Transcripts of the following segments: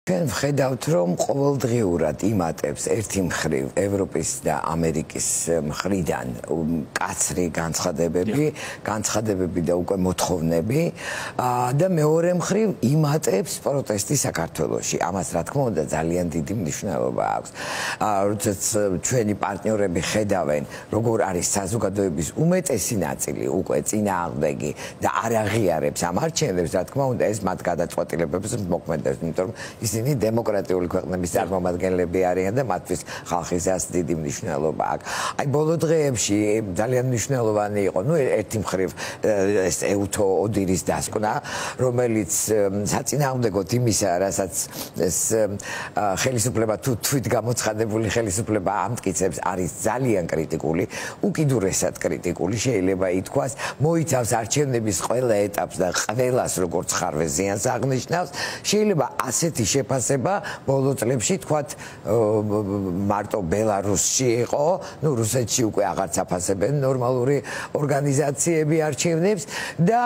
ჩვენ ვხედავთ, რომ ყოველდღიურად იმატებს ერთი მხრივ ევროპის და ამერიკის მხრიდან კაცრი განცხადებები და უკვე მოთხოვნები და მეორე მხრივ იმატებს პროტესტი საქართველოში. ამას რა თქმა უნდა ძალიან დიდი მნიშვნელობა აქვს. როდესაც ჩვენი პარტნიორები ხედავენ, როგორ არის საზოგადოების უმეტესი ნაწილი უკვე წინააღმდეგი და არ აღიარებს ამ არჩევნებს, რა თქმა უნდა ეს მათ გადაწყვეტილებებს მოქმედებს, იმიტომ რომ ისინი დემოკრატიული ქვეყნების წარმომადგენლები არიან და მათთვის ხალხის ას დიდი მნიშვნელობა აქვს. აი ბოლო დღეებში ძალიან მნიშვნელოვანი იყო, ერთი მხრივ ეს ეუთო ოდირის დასკვნა, რომელიც საწინააღმდეგოდ იმისა, რასაც ეს ხელისუფლება თუ თვით გამოცხადებული ხელისუფლება ამტკიცებს, არის ძალიან კრიტიკული, უკიდურესად კრიტიკული, შეიძლება ითქვას, მოიცავს არჩევნების ყველა ეტაპს და ყველას როგორც ხარვე ზიანს აღნიშნავს. შეიძლება ასეთი შეფასება ბოლო წლებში თქვათ მარტო ბელარუსში იყო, რუსეთში უკვე აღარც აფასებენ ნორმალური ორგანიზაციები არჩევნებს და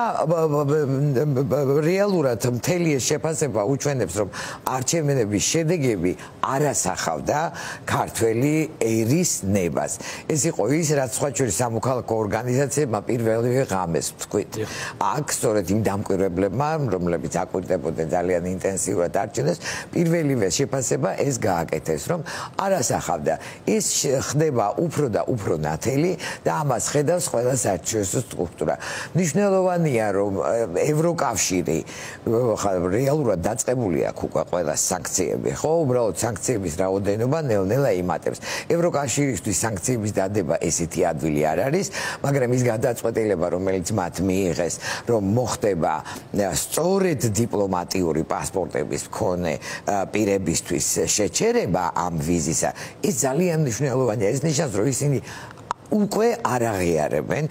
რეალურად მთელი ეს შეფასება უჩვენებს, რომ არჩევნების შედეგები არ ასახავდა ქართველი ერის ნებას. ეს იყო ის, რაც სხვა შორის სამოქალაქო ორგანიზაციებმა პირველივე ღამეს ვთქვით. აქ სწორედ იმ დამკვირვებლებმა, რომლებიც აკვირდებოდნენ ძალიან ინტენსიურად არჩევნებს, პირველივე შეფასება ეს გააკეთეს, რომ არ ასახავდა. ის ხდება უფრო და უფრო ნათელი და ამას ხედავს ყველა საერთაშორისო სტრუქტურა. მნიშვნელოვანია, რომ ევროკავშირი რეალურად დაწყებული აქვს უკვე ყველა სანქციები, ხო? უბრალოდ სანქციების რაოდენობა ნელ-ნელა იმატებს. ევროკავშირისთვის სანქციების დადება ესეთი ადვილი არ არის, მაგრამ ის გადაწყვეტილება, რომელიც მათ მიიღეს, რომ მოხდება სწორედ დიპლომატიური პასპორტების მქონე პირებისთვის შეჩერება ამ ვიზისა, ის ძალიან მნიშვნელოვანია. ეს ნიშნავს, რომ ისინი უკვე არ აღიარებენ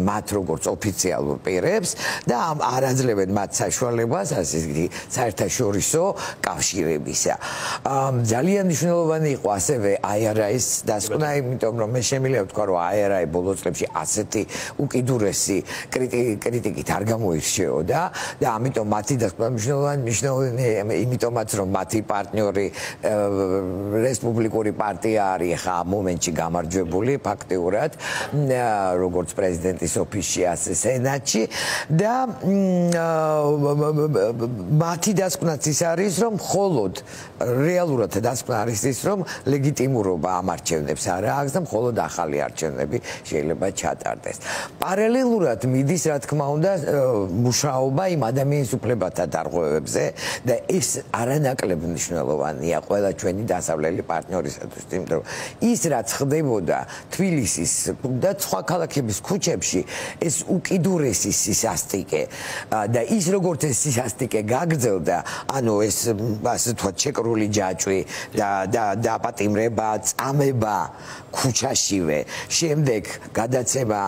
მათ როგორც ოფიციალურ პირებს და არ აძლევენ მათ საშუალებას ასე საერთაშორისო კავშირებისა. ძალიან მნიშვნელოვანი იყო ასევე IRA-ის დასკვნა, იმიტომ რომ მე შემიძლია ვთქვა, რომ IRA ბოლო წლებში ასეთი უკიდურესი კრიტიკით არ გამოირჩეოდა და ამიტომ მათი დასკვნა მნიშვნელოვანი იმიტომაც რომ მათი პარტნიორი რესპუბლიკური პარტია არის ხა ამ მომენტში გამარჯვებული ფაქტიურად როგორც პრეზიდენტის ოფისში ასე სენატში და მათი დასკვნაც ის არის რომ მხოლოდ რეალურად დასკვნა არის ის რომ ლეგიტიმურობა ამ არჩევნებს არ აქვს და მხოლოდ ახალი არჩევნები შეიძლება ჩატარდეს. პარალელურად მიდის რა თქმა უნდა მუშაობა იმ ადამიანის უფლებათა დარღვევებზე და ეს არანაკლებ მნიშვნელოვანია ყველა ჩვენი დასავლელი პარტნიორისათვის, იმიტომ რომ ის რაც ხდებოდა თბილისის და სხვა ქალაქების ქუჩებში ეს უკიდურესი სისასტიკე და ის როგორც ეს სისასტიკე გაგრძელდა, ანუ ეს ასე თქვა ჩეკრული ჯაჭვი და დაპატიმრება, წამება ქუჩაშივე, შემდეგ გადაცემა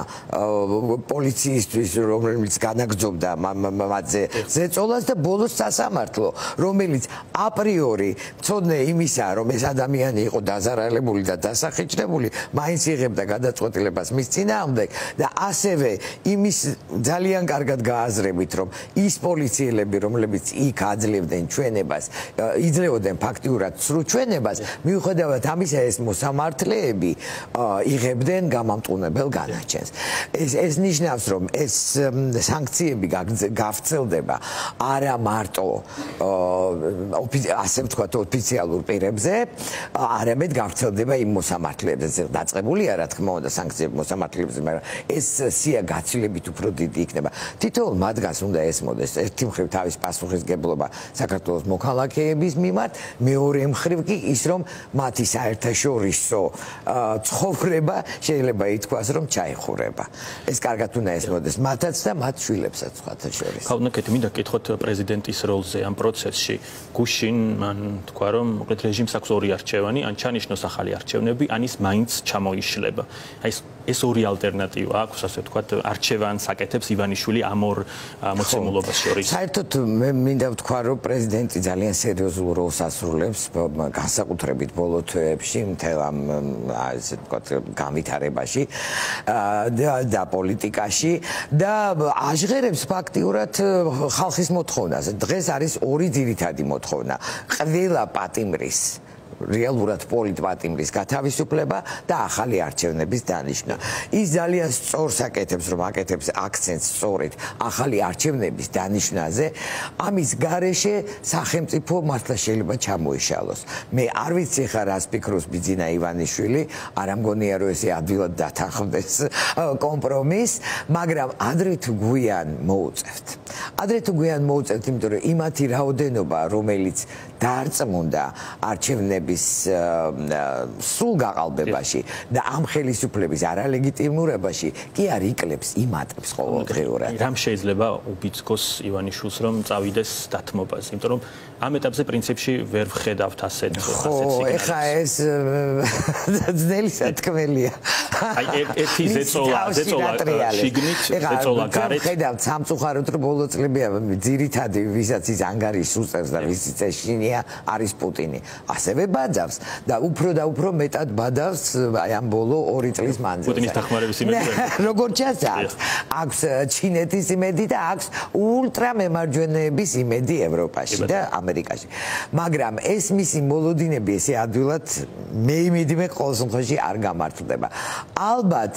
პოლიციისთვის, რომელიც განაგრძობდა მათზე ზეწოლას და ბოლოს სასამართლო, რომელიც აპრიორი მცოდნე იმისა, რომ ეს ადამიანი იყო დაზარალებული და დასახიჩრებული, მაინც იღებდა გადაწყვეტილებას მის წინააღმდეგ და ასევე იმის ძალიან კარგად გააზრებით, რომ ის პოლიციელები, რომლებიც იქ აძლევდნენ ჩვენებას, იძლეოდნენ ფაქტიურად სრულ ჩვენებას, მიუხედავად ამისა ეს მოსამართლეები იღებდნენ გამამტყუნებელ განაჩენს. ეს ნიშნავს, რომ ეს სანქციები გავრცელდება არა მარტო ასე ვთქვათ ოფიციალურ პირებზე, არამედ გავრცელდება იმ მოსამართლეებზე. დაწყებულია რა თქმა უნდა სანქციები მოსამართლეებზე, მაგრამ ეს სია გაცილებით უფრო დიდი იქნება. თითოეულ მათგანს უნდა ესმოდეს ერთი მხრივ თავის პასუხისგებლობა საქართველოს მოქალაქეების მიმართ, მეორე მხრივ კი ის რომ მათი საერთაშორისო ცხოვრება შეიძლება ითქვას რომ ჩაიხურება. ეს კარგად უნდა ესმოდეს მათაც და მათ შვილებსაც სხვათა შორის. ქალნაკეთი მინდა გკითხოთ პრეზიდენტის როლზე ამ პროცესში. გუშინ მან თქვა რომ მოკლედ რეჟიმს აქვს ორი არჩევანი, ან ჩანიშნოს ახალი არჩევნები, ან ის მაინც ჩამოიშლება შეშლება. აი ეს ორი ალტერნატივა აქვს, ასე ვთქვათ, არჩევანს აკეთებს ივანიშვილი ამ ორ მოცემულობას შორის. საერთოდ მე მინდა ვთქვა, რომ პრეზიდენტი ძალიან სერიოზულ როლს ასრულებს განსაკუთრებით ბოლო თვეებში მთელ ამ ასე ვთქვათ განვითარებაში და პოლიტიკაში და აჟღერებს ფაქტიურად ხალხის მოთხოვნას. დღეს არის ორი ძირითადი მოთხოვნა. ყველა პატიმრის რეალურად პოლიტპატიმრის გათავისუფლება და ახალი არჩევნების დანიშვნა. ის ძალიან სწორს აკეთებს, რომ აკეთებს აქცენტს სწორედ ახალი არჩევნების დანიშვნაზე. ამის გარეშე სახელმწიფო მართლა შეიძლება ჩამოეშალოს. მე არ ვიცი ხა რას ფიქრობს ბიძინა ივანიშვილი, არ ამგონია რომ ესე ადვილად დათანხმდეს კომპრომისს, მაგრამ ადრე თუ გვიან მოუწევთ. ადრე თუ გვიან მოუწევთ, იმიტომ რომ იმათი რაოდენობა, რომელიც დაარწმუნდა არჩევნების სულ გაყალბებაში და ამ ხელისუფლების არალეგიტიმურებაში კი არ იკლებს იმატებს ყოველდღიურად. რამ შეიძლება უბიძგოს ივანიშვილს რომ წავიდეს დათმობაზე, იმიტომ რომ ამ ეტაპზე პრინციპში ვერ ვხედავთ ასეთ სიგნალს. ეხა ეს ძნელი სათქმელია. აი ერთი ზეწოლა შიგნით, ზეწოლა გარეთ. ხედავთ სამწუხაროდ რომ ბოლო წლებია ძირითადი ვისაც ის ანგარიშს უწევს და ვისიც ეშინია არის პუტინი. ასევე ბაძავს და უფრო მეტად ბადავს აი ამ ბოლო 2 წლის მანძილზე. პუტინის დახმარების იმედი. როგორც ჩანს აქვს ჩინეთის იმედი და აქვს ულტრა მემარჯვენეების იმედი ევროპაში და ამერიკაში. მაგრამ ეს მისი მოლოდინები ესე ადვილად მე იმედიმე ყოველ შემთხვევაში არ გამართლდება. ალბათ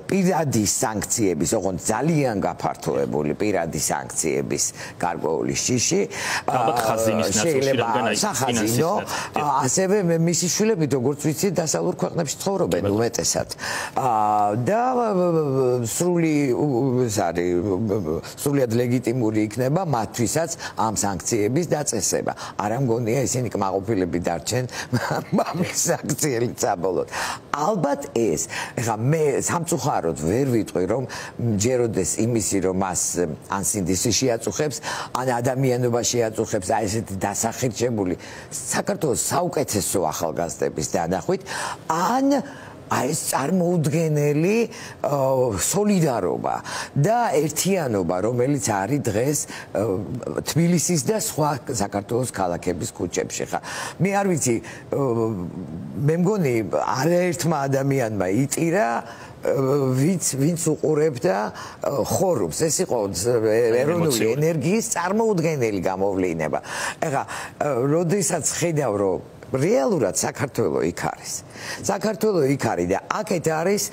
პირადი სანქციების, ოღონდ ძალიან გაფართოებული პირადი სანქციების გარკვეული შიში შეიძლება სახაზინო, ასევე მისი შვილები, როგორც ვიცი, დასავლურ ქვეყნებში ცხოვრობენ უმეტესად. და სრულიად ლეგიტიმური იქნება მათთვისაც ამ სანქციების დაწესება. არ ამგონია ისინი კმაყოფილები დარჩენ ამის სანქციებით საბოლოოდ. ალბათ ეს, ეხლა მე სამწუხაროდ ვერ ვიტყვი რომ ჯეროდეს იმისი რომ მას ან სინდისი შეაწუხებს ან ადამიანობა შეაწუხებს აი ესეთი დასახირჩებული საქართველოს საუკეთესო ახალგაზრდების დანახვით ან აი ეს წარმოუდგენელი სოლიდარობა და ერთიანობა რომელიც არის დღეს თბილისის და სხვა საქართველოს ქალაქების ქუჩებში ხა მე არ ვიცი მე მგონი არაერთმა ადამიანმა იტირა ვინც უყურებდა ხორუმს ეს იყო ეროვნული ენერგიის წარმოუდგენელი გამოვლინება ეხლა როდესაც ხედავ რომ რეალურად საქართველო იქ არის. საქართველო იქ არის და აქეთ არის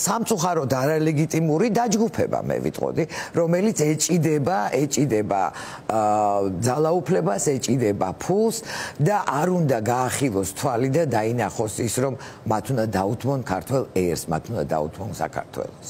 სამწუხაროდ არალეგიტიმური დაჯგუფება მე ვიტყოდი, რომელიც ეჭიდება ძალაუფლებას, ეჭიდება ფულს და არ უნდა გაახილოს თვალი და დაინახოს ის რომ მათ უნდა დაუთმონ ქართველ ერს, მათ უნდა დაუთმონ საქართველოს.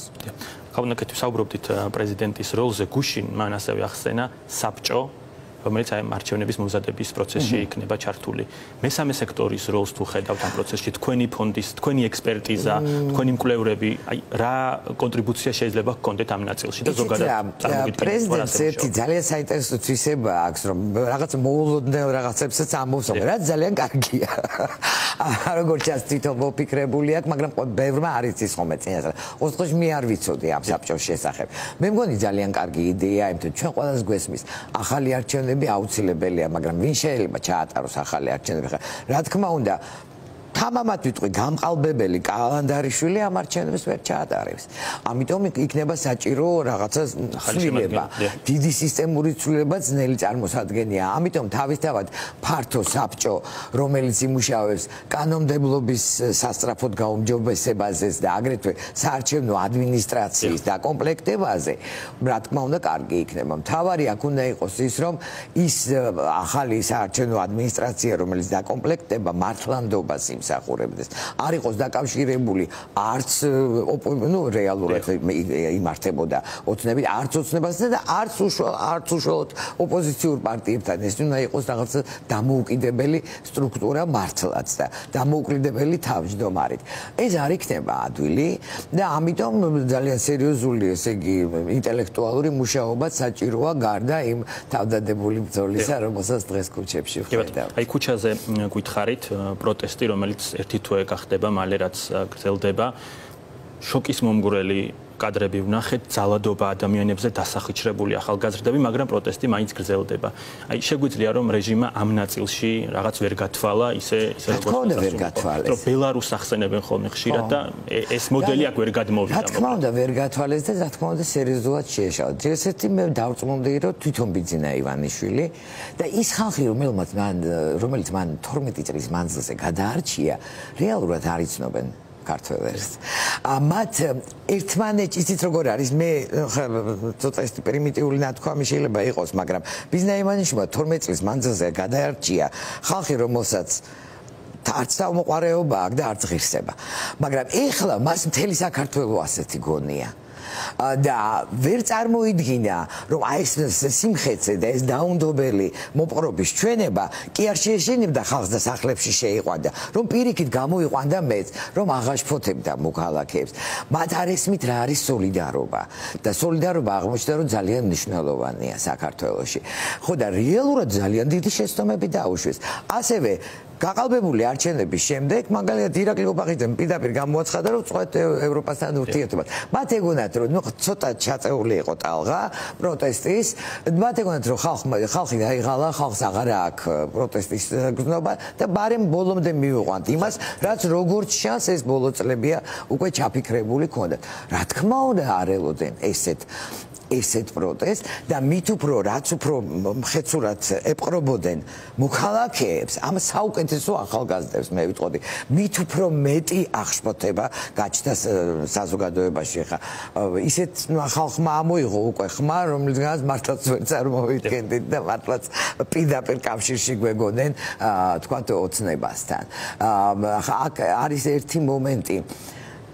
ხაუნაკეთ ვსაუბრობდით პრეზიდენტის როლზე გუშინ მან ასევე ახსენა საბჭო რომელიც აი არჩევნების მომზადების პროცესში იქნება ჩართული. მესამე სექტორის როლს თუ ხედავთ ამ პროცესში, თქვენი ფონდის, თქვენი ექსპერტიზა, თქვენი მკვლევრები, აი რა კონტრიბუცია შეიძლება გქონდეთ ამ ნაწილში და ზოგადად წარმოგიდგენთ. პრეზიდენტს ერთი ძალიან საინტერესო თვისება აქვს, რომ რაღაც მოულოდნელ რაღაცებსაც ამბობს, რაც ძალიან კარგია. როგორც ჩანს თვითონ მოფიქრებული აქვს, მაგრამ ბევრმა არ იცის ხოლმე წინასწარ. ოღონდ მე არ ვიცოდი ამ საბჭოს შესახებ. მე მგონი ძალიან კარგი იდეაა, იმიტომ ჩვენ ყველას გვესმის ახალი არჩევნები აუცილებელია, მაგრამ ვინ შეიძლება ჩაატაროს ახალი არჩევნები? რა თქმა უნდა, თამამად ვიტყვი, გამყალბებელი კალანდარიშვილი ამ არჩევნებს ვერ ჩაატარებს. ამიტომ იქნება საჭირო რაღაცა ცვლილება. დიდი სისტემური ცვლილება ძნელი წარმოსადგენია. ამიტომ თავისთავად ფართო საბჭო, რომელიც იმუშავებს კანონმდებლობის სასწრაფოდ გაუმჯობესებაზე და აგრეთვე საარჩევნო ადმინისტრაციის დაკომპლექტებაზე, რა თქმა უნდა, კარგი იქნება. მთავარი აქ უნდა იყოს ის, რომ ის ახალი საარჩევნო ადმინისტრაცია, რომელიც დაკომპლექტება მართლანდობას იმსახურებდეს. არ იყოს დაკავშირებული არც რეალურად იმართებოდა ოცნებით, არც ოცნებასთან და არც უშუალოდ ოპოზიციურ პარტიებთან. ეს უნდა იყოს რაღაცა დამოუკიდებელი სტრუქტურა მართლაც და დამოუკიდებელი თავმჯდომარით. ეს არ იქნება ადვილი და ამიტომ ძალიან სერიოზული, ესე იგი, ინტელექტუალური მუშაობა საჭიროა გარდა იმ თავდადებული ბრძოლისა, რომელსაც დღეს ქუჩებში ვხედავ. აი ქუჩაზე გითხარით პროტესტი, რომელიც რომელიც ერთი თვე გახდება, მალე რაც გრძელდება, შოკის მომგვრელი კადრები ვნახეთ, ძალადობა ადამიანებზე დასახიჩრებული ახალგაზრდები, მაგრამ პროტესტი მაინც გრძელდება. აი, შეგვიძლია რომ რეჟიმმა ამ ნაწილში რაღაც ვერ გათვალა, ისე როგორც ვერ გათვალეს. რომ ბელარუსს ახსენებენ ხოლმე ხშირად და ეს მოდელი აქ ვერ გადმოვიდა. რა თქმა უნდა, ვერ გათვალეს და რა თქმა უნდა, სერიოზულად შეეშალათ. ესეთი მე დავწმუნდი, რომ თვითონ ბიძინა ივანიშვილი და ის ხალხი, რომელიც მან 12 წლის მანძილზე გადაარჩია, რეალურად არ იცნობენ ქართველებს. მათ ერთმანეთს იცით როგორ არის, მე ცოტა ეს პრიმიტიული ნათქვამი შეიძლება იყოს, მაგრამ ბიძინა ივანიშვილმა 12 წლის მანძილზე გადაარჩია ხალხი, რომელსაც არც თავმოყარეობა აქვს და არც ღირსება. მაგრამ ეხლა მას მთელი საქართველო ასეთი გონია. და ვერ წარმოიდგინა, რომ აი ეს სიმხეცე და ეს დაუნდობელი მოპყრობის ჩვენება კი არ შეეშინებდა ხალხს და სახლებში შეიყვანდა, რომ პირიქით გამოიყვანდა მეც, რომ აღაშფოთებდა მოქალაქეებს. მათ არ ესმით რა არის სოლიდარობა და სოლიდარობა აღმოჩნდა, რომ ძალიან მნიშვნელოვანია საქართველოში. ხო და რეალურად ძალიან დიდი შეცდომები დაუშვეს. ასევე გაყალბებული არჩევნების შემდეგ მაგალითად ირაკლი ობაღიძემ პირდაპირ გამოაცხადა, რომ წვეთ ევროპასთან ურთიერთობას. მათ ეგონათ, რომ ცოტა ჩაწეული იყო ტალღა პროტესტის, მათ ეგონათ, რომ ხალხი დაიღალა, ხალხს აღარ აქვს პროტესტის გზნობა და ბარემ ბოლომდე მივიყვანთ იმას, რაც როგორც ჩანს ეს ბოლო წლებია უკვე ჩაფიქრებული ქონდათ. რა თქმა უნდა არ ელოდნენ ესეთ პროტესტს და მით უფრო რაც უფრო მხეცურად ეპყრობოდნენ მოქალაქეებს, ამ საუკეთესო ახალგაზრდებს მე ვიტყოდი, მით უფრო მეტი აღშფოთება გაჩნდა საზოგადოებაში. ხა ისეთ ხალხმა ამოიღო უკვე ხმა, რომელსაც მართლაც ვერ წარმოვიდგენდით და მართლაც პირდაპირ კავშირში გვეგონენ თქვათ ოცნებასთან. აქ არის ერთი მომენტი.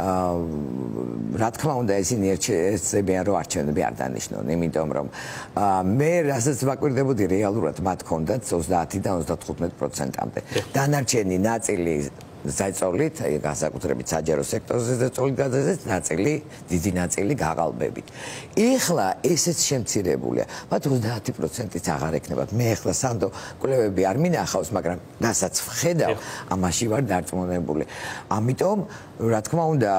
რა თქმა უნდა ისინი ეცებიან რომ არჩევნები არ დანიშნონ, იმიტომ რომ მე რასაც ვაკვირდებოდი რეალურად მათ ჰქონდათ 30-დან 35%-მდე. დანარჩენი ნაწილი ზეწოლით, განსაკუთრებით საჯარო სექტორზე ზეწოლით გადაძეს, დიდი ნაწილი გაღალბებით. ეხლა ესეც შემცირებულია. მათ 30%-იც აღარ ექნებათ. მე ეხლა სანდო კვლევები არ მინახავს, მაგრამ რასაც ვხედავ, ამაში ვარ დარწმუნებული. ამიტომ რა თქმა უნდა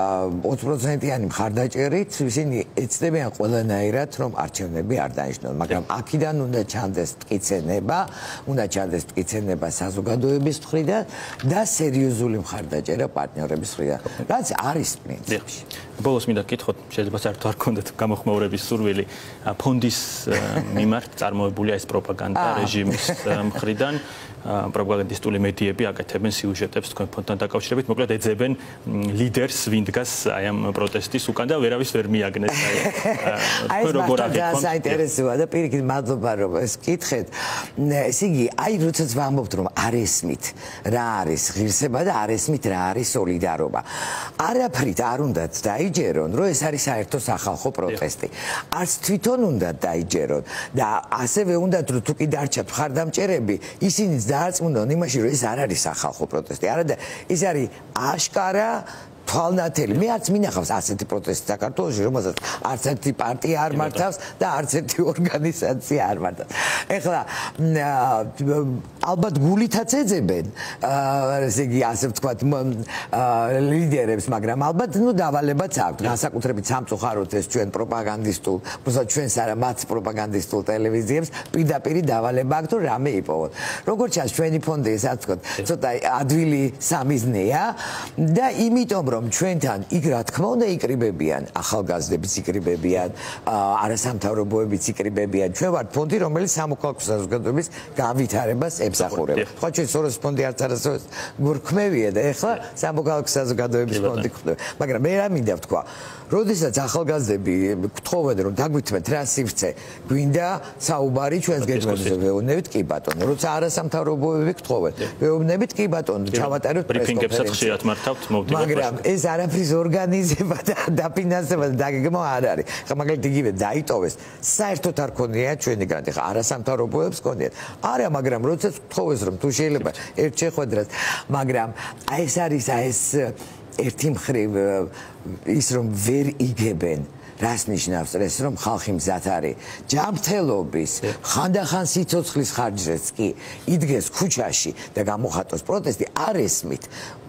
20%-იანი მხარდაჭერით ისინი ეცდებიან ყველანაირად რომ არჩევნები არ დანიშნონ, მაგრამ აქედან უნდა ჩანდეს მტკიცენება საზოგადოების მხრიდან და სერიოზული მხარდაჭერა პარტნიორების მხრიდან, რაც არის პრინციპში. ბოლოს მინდა გკითხოთ, შეიძლება საერთოდ არ გქონდეთ გამოხმაურების სურვილი, ფონდის მიმართ წარმოებულია ეს პროპაგანდა რეჟიმის მხრიდან. პროპაგანდისტული მედიები აკეთებენ სიუჟეტებს თქვენ ფონდთან დაკავშირებით, მოკლედ ეძებენ ლიდერს, ვინ დგას აი ამ პროტესტის უკან და ვერავის ვერ მიაგნეს. აი როგორ აღიქონ? საინტერესოა და პირიქით მადლობა რომ ეს გკითხეთ. ესე იგი, აი როდესაც ვამბობთ რომ არ ესმით რა არის ღირსება და არ ესმით რა არის სოლიდარობა. არაფრით არ უნდათ დაიჯერონ, რომ ეს არის საერთო სახალხო პროტესტი. არც თვითონ უნდათ დაიჯერონ და ასევე უნდათ რომ თუ კი დარჩათ მხარდამჭერები, ისინი დაარწმუნონ იმაში, რომ ეს არ არის სახალხო პროტესტი. არადა ის არის აშკარა თვალნათელი. მე არც მინახავს ასეთი პროტესტი საქართველოში, რომელსაც არც ერთი პარტია არ მართავს და არც ერთი ორგანიზაცია არ მართავს. ეხლა ალბათ გულითაც ეძებენ, ესე იგი ასე ვთქვათ, ლიდერებს, მაგრამ ალბათ დავალებაც აქვს. განსაკუთრებით სამწუხაროდ ეს ჩვენ პროპაგანდისტულ, ჩვენს არა მათ პროპაგანდისტულ ტელევიზიებს პირდაპირ დავალება აქვს, რომ რამე იპოვოთ. როგორც ჩანს, ჩვენი ფონდი, ასე ვთქვათ, ცოტა ადვილი სამიზნეა და იმიტომ რომ ჩვენთან იქ რა თქმა უნდა იკრიბებიან ახალგაზრდებიც იკრიბებიან, არასამთავრობოებიც იკრიბებიან. ჩვენ ვართ ფონდი, რომელიც სამოქალაქო საზოგადოების განვითარებას ემსახურება. ხო, ჩვენ სოროს ფონდი არც არასოდეს გვრქმევია და ეხლა სამოქალაქო საზოგადოების ფონდი ხდება. მაგრამ მე რა მინდა ვთქვა, როდესაც ახალგაზრდები გთხოვენ რომ დაგვითმეთ რა სივრცე, გვინდა საუბარი ჩვენს გეგმებზე, ვეუბნებით კი ბატონო. როცა არასამთავრობოები გთხოვენ, ვეუბნებით კი ბატონო, ჩავატაროთ ბრიფინგებსაც ხშირად მართავთ, მოვდივართ. მაგრამ ეს არაფრის ორგანიზება და დაფინანსება და დაგეგმა არ არის. ხა მაგალითად იგივე დაიტოვეს, საერთოდ არ ქონია ჩვენი გრანტი, ხა არასამთავრობოებს ქონიათ. არა, მაგრამ როდესაც გთხოვეს რომ თუ შეიძლება ერთ შეხვედრას, მაგრამ ეს არის ეს ერთი მხრივ ის რომ ვერ იგებენ რას ნიშნავს ეს, რომ ხალხი მზად არის ჯანმრთელობის, ხანდახან სიცოცხლის ხარჯზეც კი იდგეს ქუჩაში და გამოხატოს პროტესტი, არ ესმით.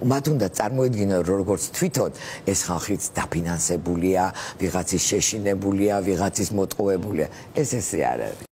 მათ უნდა წარმოედგინონ, როგორც თვითონ ეს ხალხიც დაფინანსებულია, ვიღაცის შეშინებულია, ვიღაცის მოტყუებულია. ეს ესე არ არის.